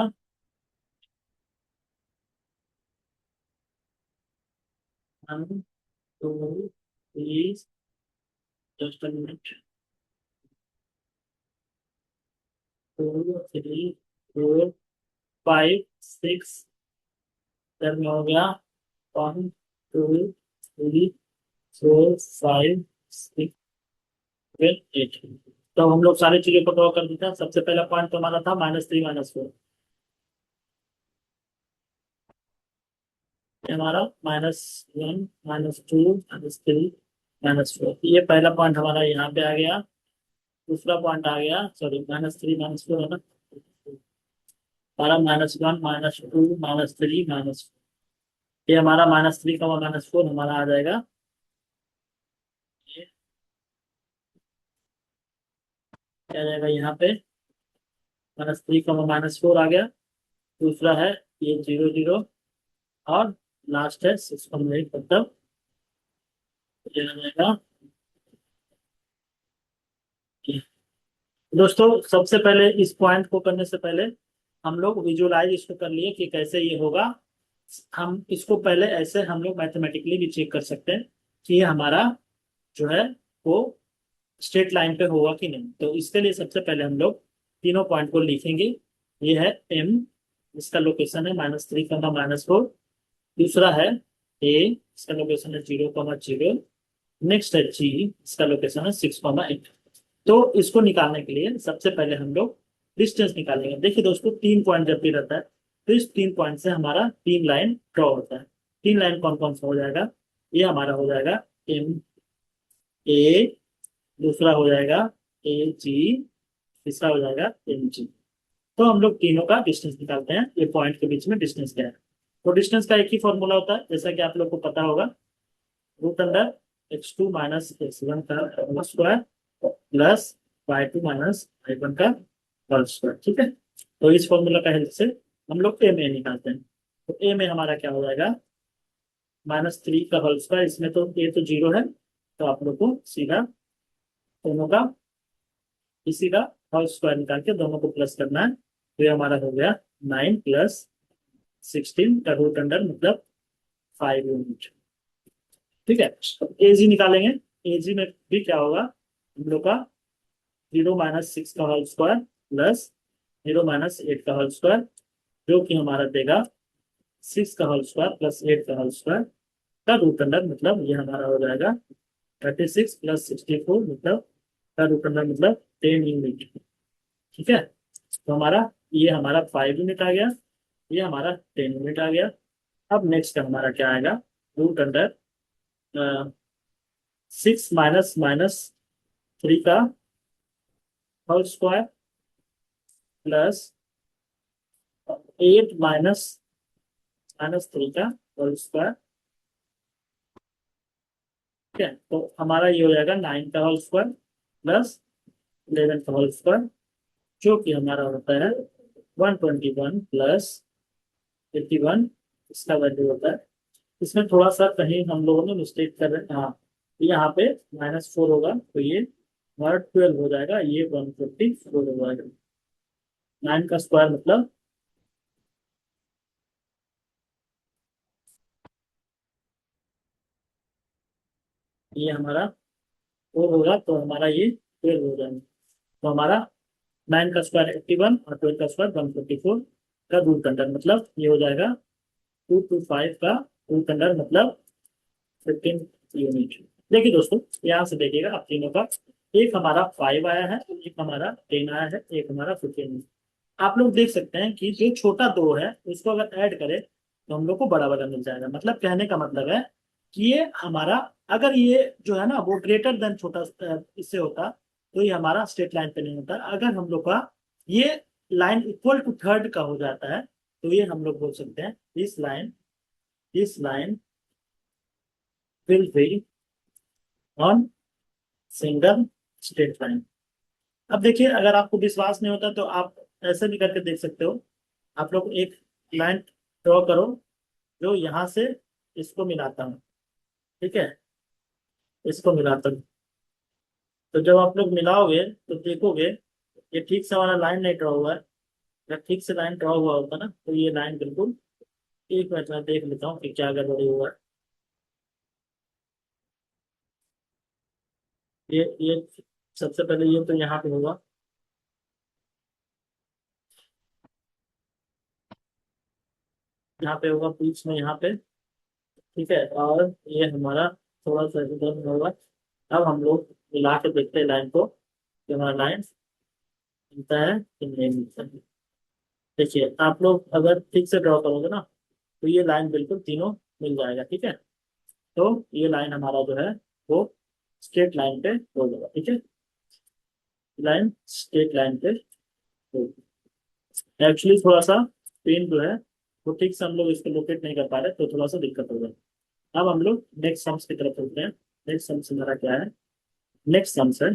1 2 3, जस्ट मिनट, 2 3 4 5 6, इधर में हो गया 1 2 3 4 5 6 7 8। तो हम लोग सारी चीजों को ड्रॉ कर देते हैं। सबसे पहला पॉइंट तो हमारा था -3 -4, हमारा -1 -2 -3 -4, ये पहला पॉइंट हमारा यहाँ पे आ गया। दूसरा पॉइंट आ गया, सॉरी -3 -4 है ना, हमारा -1 -2 -3 ये हमारा -3 का -4 हमारा आ जाएगा। ये क्या आ जाएगा यहाँ पे, -3 का -4 आ गया। दूसरा है ये 0 0, और लास्ट है 6.8, मतलब ये आ जाएगा। दोस्तों सबसे पहले इस पॉइंट को करने से पहले हम लोग विजुअलाइज इसको कर लिए कि कैसे ये होगा। हम इसको पहले ऐसे हम लोग मैथमेटिकली भी चेक कर सकते हैं कि ये हमारा जो है वो स्ट्रेट लाइन पे होगा कि नहीं। तो इसके लिए सबसे पहले हम लोग तीनों पॉइंट को लिखेंगे। ये है एम, इसका लोकेशन है -3 -4। दूसरा है ए, इसका लोकेशन है 0 0। नेक्स्ट है जी, इसका लोकेशन है 6 8। तो इसको निकालने के लिए सबसे पहले हम लोग डिस्टेंस निकालेंगे। देखिए दोस्तों, 3 पॉइंट जब भी रहता है तो इस 3 पॉइंट से हमारा 3 लाइन ड्रॉ होता है। 3 लाइन कौन कौन सा हो जाएगा, ये हमारा हो जाएगा एम ए, दूसरा हो जाएगा ए जी, तीसरा हो जाएगा एम जी। तो हम लोग तीनों का डिस्टेंस निकालते हैं, ये पॉइंट के बीच में डिस्टेंस क्या है। तो डिस्टेंस का एक ही फॉर्मूला होता है, जैसा कि आप लोग को पता होगा, √x2 - x1 का whole square plus y2 - y1 का होल स्क्वायर। ठीक है, तो इस फॉर्मूला का हेल्प से हम लोग ए में निकालते हैं। तो ए में हमारा क्या हो जाएगा, -3 का होल स्क्वायर, इसमें तो ए तो 0 है, तो आप लोग को सीधा दोनों का इसी का होल स्क्वायर निकाल के दोनों को प्लस करना है। तो ये हमारा हो गया 9 + 16 का रूट अंडर मतलब 5 यूनिट। ठीक है, अब एजी निकालेंगे। एजी में भी क्या होगा, हम लोग का 0 - 6 का होल स्क्वायर प्लस 0 - 8 का होल स्क्वायर, जो कि हमारा देगा 6 का होल स्क्वायर प्लस 8 का होल स्क्वायर का रूट अंडर, मतलब ये हमारा हो जाएगा 36 + 64, मतलब का रूट अंडर मतलब 10 यूनिट। ठीक है, तो हमारा ये हमारा 5 यूनिट आ गया, ये हमारा 10 यूनिट आ गया। अब नेक्स्ट हमारा क्या आएगा, रूट अंडर 6 -3 का होल स्क्वायर प्लस 8 -3 का होल स्क्वायर। ठीक है, तो हमारा ये हो जाएगा 9 का होल स्क्वायर प्लस 11 का होल स्क्वायर, जो कि हमारा होता है 121 + 81, इसका वैल्यू होता है। इसमें थोड़ा सा कहीं हम लोगों ने मिस्टेक कर रहे हैं, हाँ, यहाँ पे -4 होगा, तो ये हमारा 12 हो जाएगा, ये 154 हो जाएगा। 9 का स्क्वायर मतलब ये हमारा 4 होगा, तो हमारा ये 12 हो जाएगा। तो हमारा 9 का स्क्वायर 81 और 12 का स्क्वायर 154 का रूट अंडर मतलब ये हो जाएगा 225 का रूट अंडर मतलब 15 यूनिट। देखिए दोस्तों, यहाँ से देखिएगा आप तीनों का, एक हमारा 5 आया है, एक हमारा 10 आया है, एक हमारा 15 है। आप लोग देख सकते हैं कि जो छोटा 2 है उसको अगर ऐड करें तो हम लोग को बड़ा वाला मिल जाएगा। मतलब कहने का मतलब है कि ये हमारा, अगर ये जो है ना वो ग्रेटर देन छोटा इससे होता, तो ये हमारा स्ट्रेट लाइन पे नहीं होता। अगर हम लोग का ये लाइन इक्वल टू थर्ड का हो जाता है, तो ये हम लोग बोल सकते हैं this line will be on single straight line. अब देखिए, अगर आपको विश्वास नहीं होता तो आप ऐसे भी करके देख सकते हो। आप लोग एक लाइन ड्रॉ करो जो यहाँ से इसको मिलाता हूँ। ठीक है, इसको मिलाता हूँ, तो जब आप लोग मिलाओगे तो देखोगे ये ठीक से हमारा लाइन नहीं ड्रॉ हुआ है। अगर ठीक से लाइन ड्रॉ हुआ होता ना तो ये लाइन बिल्कुल, एक मिनट में देख लेता हूँ कि क्या गड़बड़ी हुआ है। ये सबसे पहले ये तो यहाँ पे होगा, यहाँ पे होगा बीच में यहाँ पे। ठीक है, और ये हमारा थोड़ा सा इधर में होगा। अब हम लोग मिला के देखते हैं लाइन को कि हमारा लाइन मिलता है कि नहीं मिलता है। देखिए, आप लोग अगर ठीक से ड्रॉ करोगे ना तो ये लाइन बिल्कुल तीनों मिल जाएगा। ठीक है, तो ये लाइन हमारा जो है वो स्ट्रेट लाइन पे हो जाएगा, ठीक है। लाइन स्ट्रेट लाइन पे हो। एक्चुअली थोड़ा सा पेन जो है वो ठीक से हम लोग इसको लोकेट नहीं कर पा रहे, तो थोड़ा सा दिक्कत हो गया। अब हम लोग नेक्स्ट सम्स की तरफ चलते हैं। नेक्स्ट सम्स हमारा क्या है? नेक्स्ट सम्स है,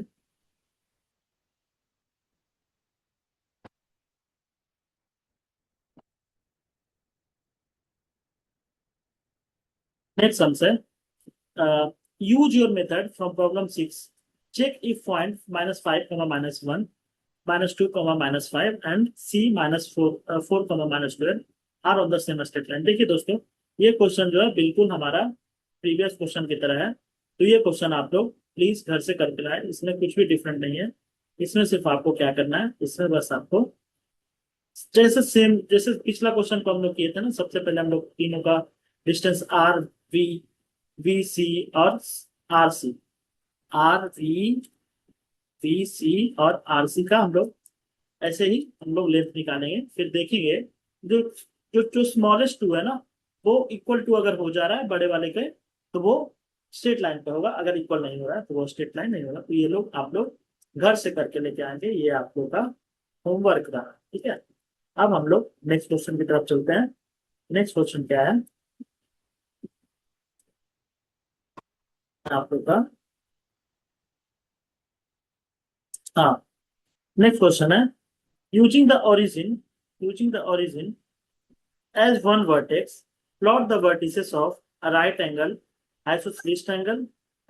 नेक्स्ट सम्स है, use your method from problem 6, check if point -5, -1, -2, -5 and C -4, 4, -12 are on the same straight line. देखिए दोस्तों, ये क्वेश्चन जो है बिल्कुल हमारा प्रीवियस क्वेश्चन की तरह है। तो ये क्वेश्चन आप लोग प्लीज घर से करके लाए, इसमें कुछ भी डिफरेंट नहीं है। इसमें सिर्फ आपको क्या करना है, इसमें बस आपको जैसे सेम जैसे पिछला क्वेश्चन को हम लोग किए थे ना, सबसे पहले हम लोग तीनों का distance R V V C और R C, R V V C और आर सी का हम लोग ऐसे ही हम लोग लेंथ निकालेंगे, फिर देखेंगे जो जो जो स्मॉलेस्ट टू है ना, वो इक्वल टू अगर हो जा रहा है बड़े वाले के, तो वो स्ट्रेट लाइन पे होगा, अगर इक्वल नहीं हो रहा है तो वो स्ट्रेट लाइन नहीं होगा। तो ये लोग आप लोग घर से करके लेके आएंगे, ये आप लोग का होमवर्क रहा, ठीक है। अब हम लोग नेक्स्ट क्वेश्चन की तरफ चलते हैं। नेक्स्ट क्वेश्चन क्या है आप लोग का? हाँ, नेक्स्ट क्वेश्चन है, using the origin using the origin as one vertex, plot the vertices of a right angle isosceles triangle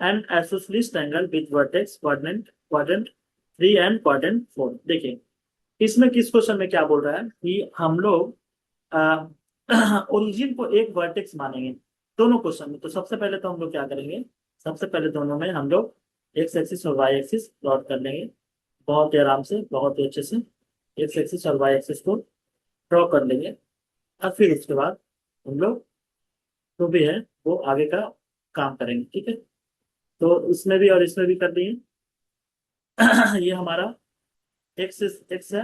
and isosceles triangle with vertex quadrant 3 and quadrant 4। देखिए, इसमें किस क्वेश्चन में क्या बोल रहा है कि हम लोग ओरिजिन को एक वर्टेक्स मानेंगे दोनों क्वेश्चन में। तो सबसे पहले तो हम लोग क्या करेंगे, सबसे पहले दोनों में हम लोग एक्स एक्सिस और वाई एक्सिस प्लॉट कर लेंगे, बहुत ही आराम से, बहुत ही अच्छे से एक्स एक्सिस और वाई एक्सिस को ड्रॉ कर लेंगे। और फिर उसके बाद हम लोग जो भी है वो आगे का काम करेंगे, ठीक है। तो इसमें भी और इसमें भी कर दिए। ये हमारा एक्स एक्स है,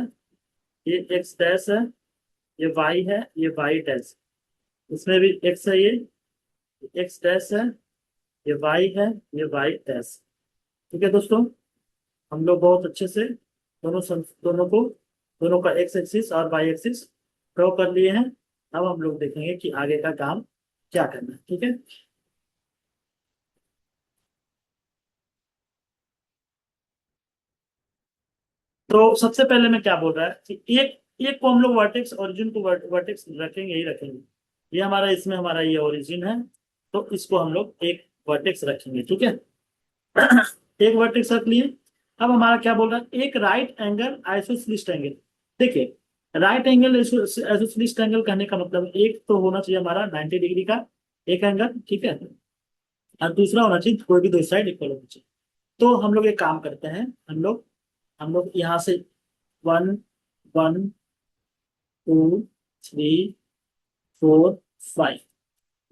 ये एक्स डैश है, ये वाई है, ये वाई डैश। इसमें भी एक्स है, ये एक्स डैश है, ये वाई है, ये वाई डैश। ठीक है दोस्तों, हम लोग बहुत अच्छे से दोनों का एक्स एक्सिस और वाई एक्सिस ड्रॉ कर लिए हैं। अब हम लोग देखेंगे कि आगे का काम क्या करना है, ठीक है। तो सबसे पहले मैं क्या बोल रहा है कि एक एक को हम लोग वर्टेक्स ओरिजिन को वर्टेक्स रखेंगे ही रखेंगे। ये हमारा इसमें हमारा ये ओरिजिन है, तो इसको हम लोग एक वर्टेक्स रखेंगे, ठीक है। एक वर्टेक्स रख लिए। अब हमारा क्या बोल रहा है, एक राइट एंगल आइसोसेलेस ट्रायंगल। देखिए, राइट एंगल आइसोसेलेस ट्रायंगल कहने का मतलब एक तो होना चाहिए हमारा 90 डिग्री का एक एंगल, ठीक है, और दूसरा होना चाहिए कोई भी दो साइड इक्वल होना चाहिए। तो हम लोग एक काम करते हैं, हम लोग यहाँ से 1 1 2 3 4 5,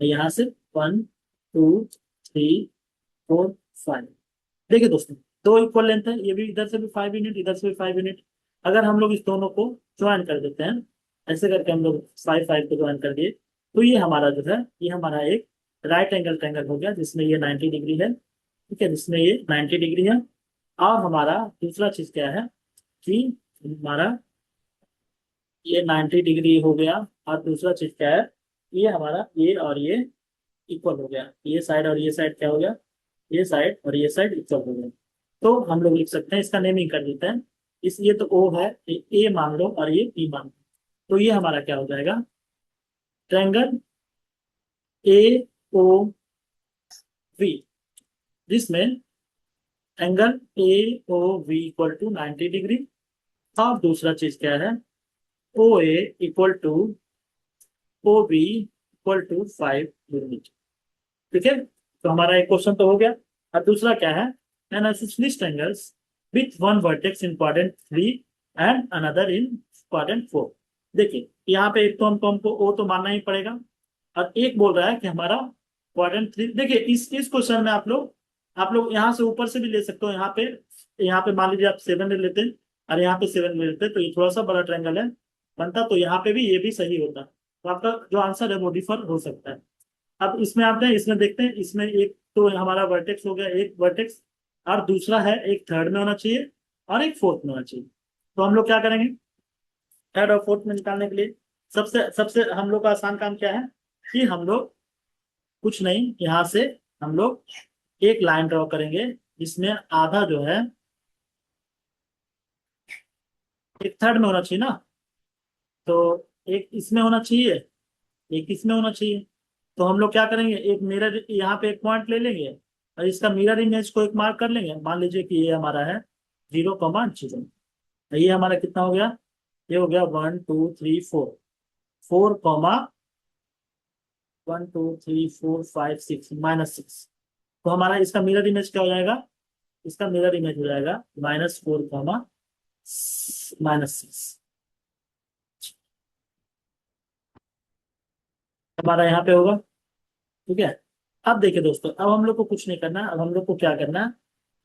यहाँ से 1 2 3 4 5। देखिए दोस्तों, दो इक्वल लेंथ है, ये भी इधर से भी 5 यूनिट, इधर से भी 5 यूनिट। अगर हम लोग इस दोनों को ज्वाइन कर देते हैं, ऐसे करके हम लोग 5 5 को ज्वाइन कर दिए, तो ये हमारा जो है ये हमारा एक राइट एंगल ट्रायंगल हो गया, जिसमें ये 90 डिग्री है, ठीक है, जिसमें ये 90 डिग्री है। और हमारा दूसरा चीज क्या है कि हमारा ये 90 डिग्री हो गया, और दूसरा चीज क्या है, ये हमारा ये और ये इक्वल हो गया, ये साइड और ये साइड क्या हो गया, ये साइड और ये साइड इक्वल हो गया। तो हम लोग लिख सकते हैं, इसका नेमिंग कर देते हैं। इस ये तो ओ है, ए मान लो और ये बी मान लो। तो ये हमारा क्या हो जाएगा, ट्रायंगल ए ओ वी, जिसमें angle A O V equal to 90 degree, और दूसरा चीज क्या है, O A equal to O B equal to 5 unit, ठीक है। तो हमारा एक क्वेश्चन तो हो गया। और दूसरा क्या है, N isosceles triangles with one vertex in quadrant 3 and another in quadrant 4। देखिए, यहाँ पे एक तो हमको ओ तो मानना ही पड़ेगा, और एक बोल रहा है कि हमारा क्वाड्रेंट 3। देखिए, इस क्वेश्चन में आप लोग यहाँ से ऊपर से भी ले सकते हो। यहाँ पे मान लीजिए आप 7 ले लेते हैं, और यहाँ पे 7 ले लेते हैं, तो ये थोड़ा सा बड़ा ट्रायंगल है बनता, तो यहाँ पे भी ये भी सही होता। तो आपका जो आंसर है वो डिफर हो सकता है। अब इसमें देखते हैं, इसमें एक तो हमारा वर्टेक्स हो गया, एक वर्टेक्स और दूसरा है एक थर्ड में होना चाहिए और एक फोर्थ में होना चाहिए। तो हम लोग क्या करेंगे, थर्ड और फोर्थ में निकालने के लिए सबसे सबसे हम लोग का आसान काम क्या है कि हम लोग कुछ नहीं, यहाँ से हम लोग एक लाइन ड्रॉ करेंगे जिसमें आधा जो है एक थर्ड में होना चाहिए ना, तो एक इसमें होना चाहिए, एक इसमें होना चाहिए। तो हम लोग क्या करेंगे, एक मिरर यहाँ पे एक पॉइंट ले लेंगे और इसका मिरर इमेज को एक मार्क कर लेंगे। मान लीजिए कि ये हमारा है 0,0। ये हमारा कितना हो गया, ये हो गया 1 2 3 4, 4,1 2 3 4 5 6 -6। तो हमारा इसका मिरर इमेज क्या हो जाएगा, इसका मिरर इमेज हो जाएगा -4, हमारा यहाँ पे होगा। ठीक है। अब देखिए दोस्तों, अब हम लोग को कुछ नहीं करना है, अब हम लोग को क्या करना है,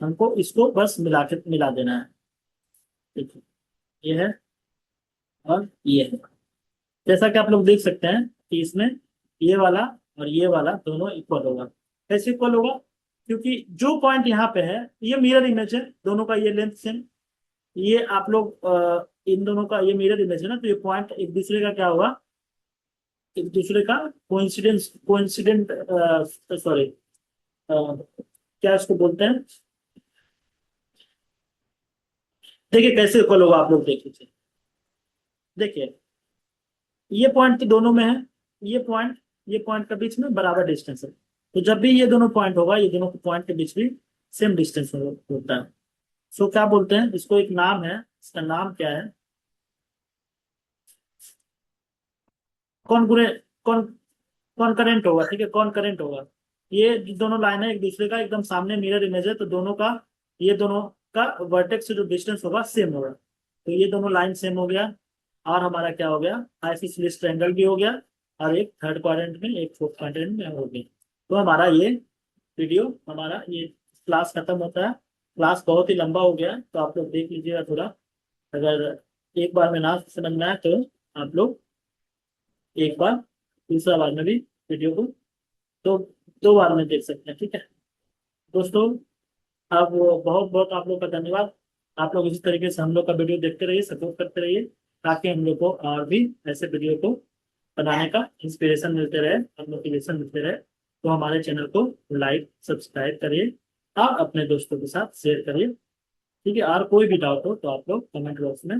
हमको इसको बस मिला देना है। ठीक है, ये है और ये है। जैसा कि आप लोग देख सकते हैं कि इसमें ये वाला और ये वाला दोनों इक्वल होगा। कैसे इक्वल होगा, क्योंकि जो पॉइंट यहाँ पे है ये मिरर इमेज है दोनों का, ये लेंथ सेम। ये आप लोग इन दोनों का ये मिरर इमेज है ना, तो ये पॉइंट एक दूसरे का क्या होगा, एक दूसरे का कोइंसिडेंस, कोइंसिडेंट, सॉरी, क्या इसको बोलते हैं, देखिए कैसे इक्वल होगा, आप लोग देख लीजिए। देखिए ये पॉइंट तो दोनों में है, ये पॉइंट के बीच में बराबर डिस्टेंस है। तो जब भी ये दोनों पॉइंट होगा, ये दोनों पॉइंट के बीच भी सेम डिस्टेंस होता है। सो क्या बोलते हैं इसको, एक नाम है, इसका नाम क्या है, कॉन्ग्रुए कॉन कॉन्करेंट होगा। ठीक है, कॉन्करेंट होगा। ये जो दोनों लाइन है एक दूसरे का एकदम सामने मिरर इमेज है, तो दोनों का, ये दोनों का वर्टेक्स से जो डिस्टेंस होगा सेम होगा। तो ये दोनों लाइन सेम हो गया, और हमारा क्या हो गया, आइसोसेलेस ट्रायंगल भी हो गया, और एक थर्ड क्वाड्रेंट में एक फोर्थ क्वाड्रेंट में हो गया। तो हमारा ये वीडियो, हमारा ये क्लास खत्म होता है। क्लास बहुत ही लंबा हो गया है, तो आप लोग देख लीजिएगा थोड़ा। अगर एक बार में ना समझ में आए तो आप लोग एक बार, दूसरा बार में भी वीडियो को दो दो बार में देख सकते हैं। ठीक है दोस्तों, अब बहुत बहुत आप लोग का धन्यवाद। आप लोग इसी तरीके से हम लोग का वीडियो देखते रहिए, सपोर्ट करते रहिए, ताकि हम लोग को और भी ऐसे वीडियो को बनाने का इंस्पिरेशन मिलते रहे और मोटिवेशन मिलते रहे। तो हमारे चैनल को लाइक सब्सक्राइब करिए और अपने दोस्तों के साथ शेयर करिए। ठीक है, और कोई भी डाउट हो तो आप लोग कमेंट बॉक्स में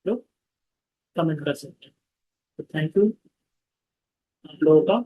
लोग कमेंट कर सकते हैं। तो थैंक यू आप लोगों का।